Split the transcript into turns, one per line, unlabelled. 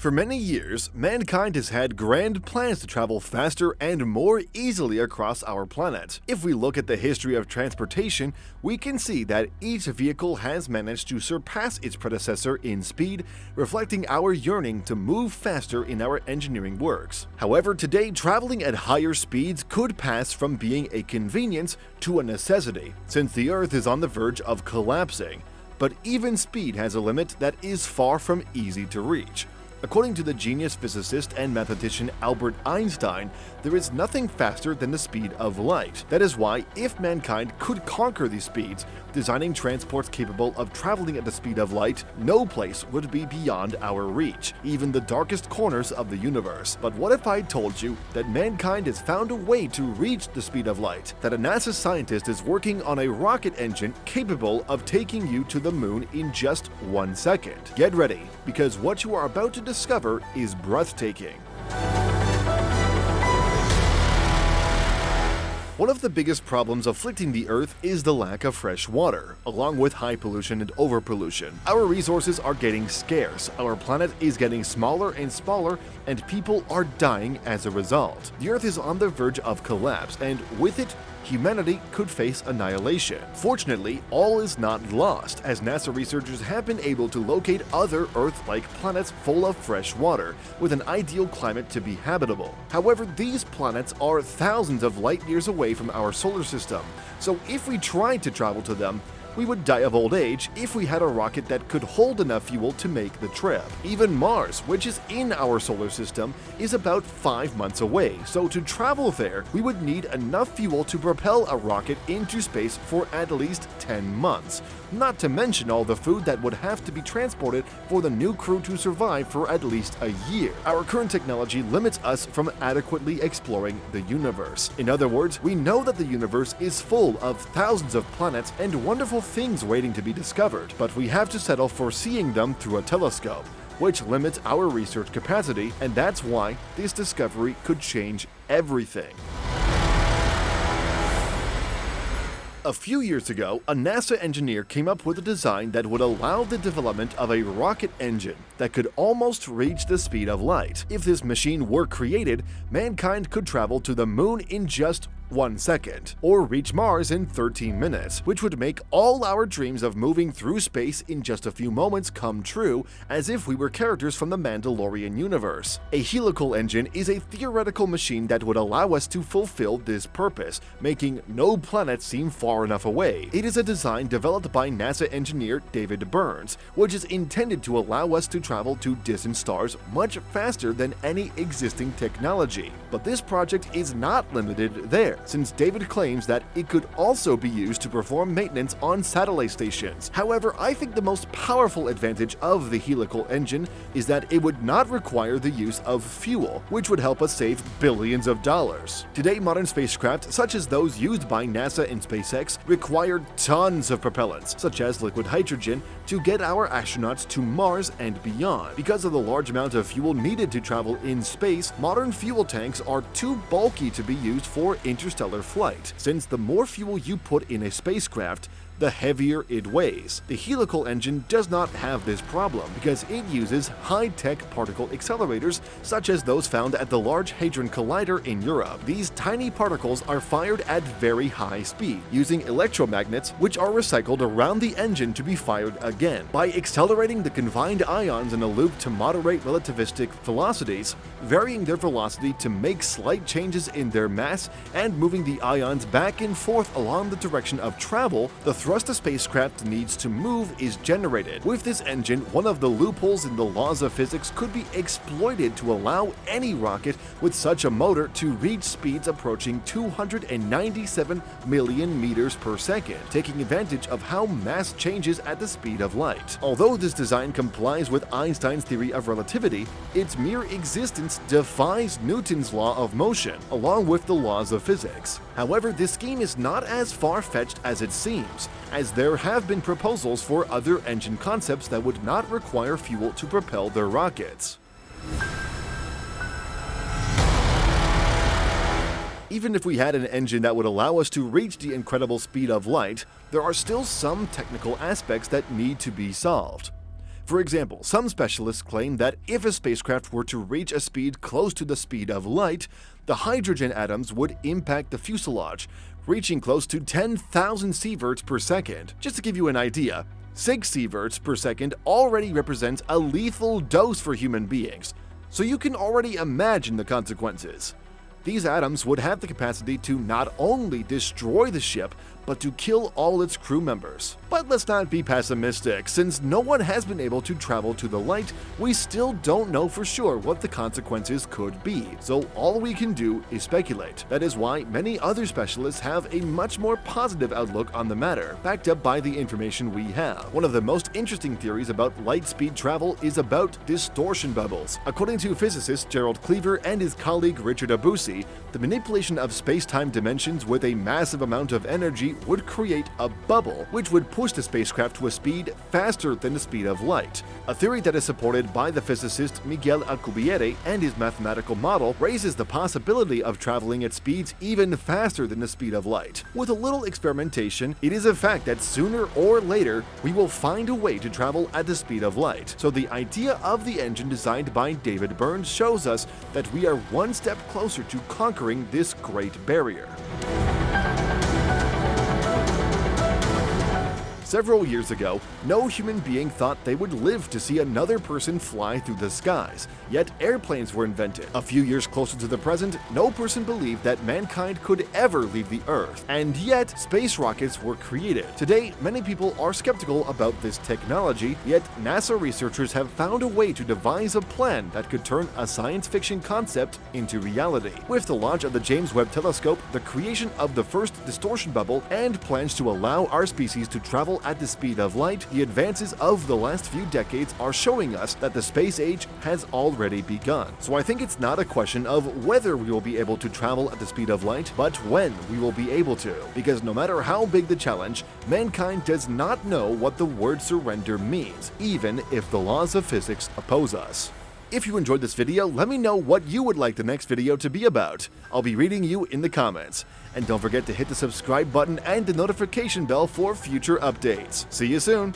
For many years, mankind has had grand plans to travel faster and more easily across our planet. If we look at the history of transportation, we can see that each vehicle has managed to surpass its predecessor in speed, reflecting our yearning to move faster in our engineering works. However, today, traveling at higher speeds could pass from being a convenience to a necessity, since the Earth is on the verge of collapsing. But even speed has a limit that is far from easy to reach. According to the genius physicist and mathematician Albert Einstein, there is nothing faster than the speed of light. That is why, if mankind could conquer these speeds, designing transports capable of traveling at the speed of light, no place would be beyond our reach, even the darkest corners of the universe. But what if I told you that mankind has found a way to reach the speed of light, that a NASA scientist is working on a rocket engine capable of taking you to the moon in just 1 second? Get ready, because what you are about to discover is breathtaking. One of the biggest problems afflicting the Earth is the lack of fresh water, along with high pollution and overpollution. Our resources are getting scarce, our planet is getting smaller and smaller, and people are dying as a result. The Earth is on the verge of collapse, and with it, humanity could face annihilation. Fortunately, all is not lost, as NASA researchers have been able to locate other Earth-like planets full of fresh water, with an ideal climate to be habitable. However, these planets are thousands of light years away from our solar system, so if we tried to travel to them, we would die of old age if we had a rocket that could hold enough fuel to make the trip. Even Mars, which is in our solar system, is about 5 months away, so to travel there, we would need enough fuel to propel a rocket into space for at least 10 months. Not to mention all the food that would have to be transported for the new crew to survive for at least a year. Our current technology limits us from adequately exploring the universe. In other words, we know that the universe is full of thousands of planets and wonderful things waiting to be discovered, but we have to settle for seeing them through a telescope, which limits our research capacity, and that's why this discovery could change everything. A few years ago, a NASA engineer came up with a design that would allow the development of a rocket engine that could almost reach the speed of light. If this machine were created, mankind could travel to the moon in just 1 second, or reach Mars in 13 minutes, which would make all our dreams of moving through space in just a few moments come true, as if we were characters from the Mandalorian universe. A helical engine is a theoretical machine that would allow us to fulfill this purpose, making no planet seem far enough away. It is a design developed by NASA engineer David Burns, which is intended to allow us to travel to distant stars much faster than any existing technology. But this project is not limited there, since David claims that it could also be used to perform maintenance on satellite stations. However, I think the most powerful advantage of the helical engine is that it would not require the use of fuel, which would help us save billions of dollars. Today, modern spacecraft, such as those used by NASA and SpaceX, require tons of propellants, such as liquid hydrogen, to get our astronauts to Mars and beyond. Because of the large amount of fuel needed to travel in space, modern fuel tanks are too bulky to be used for interstellar flight, since the more fuel you put in a spacecraft, the heavier it weighs. The helical engine does not have this problem because it uses high-tech particle accelerators such as those found at the Large Hadron Collider in Europe. These tiny particles are fired at very high speed, using electromagnets which are recycled around the engine to be fired again. By accelerating the confined ions in a loop to moderate relativistic velocities, varying their velocity to make slight changes in their mass, and moving the ions back and forth along the direction of travel, the thrust a spacecraft needs to move is generated. With this engine, one of the loopholes in the laws of physics could be exploited to allow any rocket with such a motor to reach speeds approaching 297 million meters per second, taking advantage of how mass changes at the speed of light. Although this design complies with Einstein's theory of relativity, its mere existence defies Newton's law of motion, along with the laws of physics. However, this scheme is not as far-fetched as it seems, as there have been proposals for other engine concepts that would not require fuel to propel their rockets. Even if we had an engine that would allow us to reach the incredible speed of light, there are still some technical aspects that need to be solved. For example, some specialists claim that if a spacecraft were to reach a speed close to the speed of light, the hydrogen atoms would impact the fuselage, reaching close to 10,000 sieverts per second. Just to give you an idea, 6 sieverts per second already represents a lethal dose for human beings, so you can already imagine the consequences. These atoms would have the capacity to not only destroy the ship, but to kill all its crew members. But let's not be pessimistic. Since no one has been able to travel to the light, we still don't know for sure what the consequences could be, so all we can do is speculate. That is why many other specialists have a much more positive outlook on the matter, backed up by the information we have. One of the most interesting theories about light speed travel is about distortion bubbles. According to physicist Gerald Cleaver and his colleague Richard Abusi, the manipulation of space-time dimensions with a massive amount of energy would create a bubble, which would push the spacecraft to a speed faster than the speed of light. A theory that is supported by the physicist Miguel Alcubierre, and his mathematical model raises the possibility of traveling at speeds even faster than the speed of light. With a little experimentation, it is a fact that sooner or later we will find a way to travel at the speed of light. So the idea of the engine designed by David Burns shows us that we are one step closer to conquering this great barrier. Several years ago, no human being thought they would live to see another person fly through the skies, yet airplanes were invented. A few years closer to the present, no person believed that mankind could ever leave the Earth, and yet space rockets were created. Today, many people are skeptical about this technology, yet NASA researchers have found a way to devise a plan that could turn a science fiction concept into reality. With the launch of the James Webb Telescope, the creation of the first distortion bubble, and plans to allow our species to travel at the speed of light, the advances of the last few decades are showing us that the space age has already begun. So I think it's not a question of whether we will be able to travel at the speed of light, but when we will be able to. Because no matter how big the challenge, mankind does not know what the word surrender means, even if the laws of physics oppose us. If you enjoyed this video, let me know what you would like the next video to be about. I'll be reading you in the comments. And don't forget to hit the subscribe button and the notification bell for future updates. See you soon!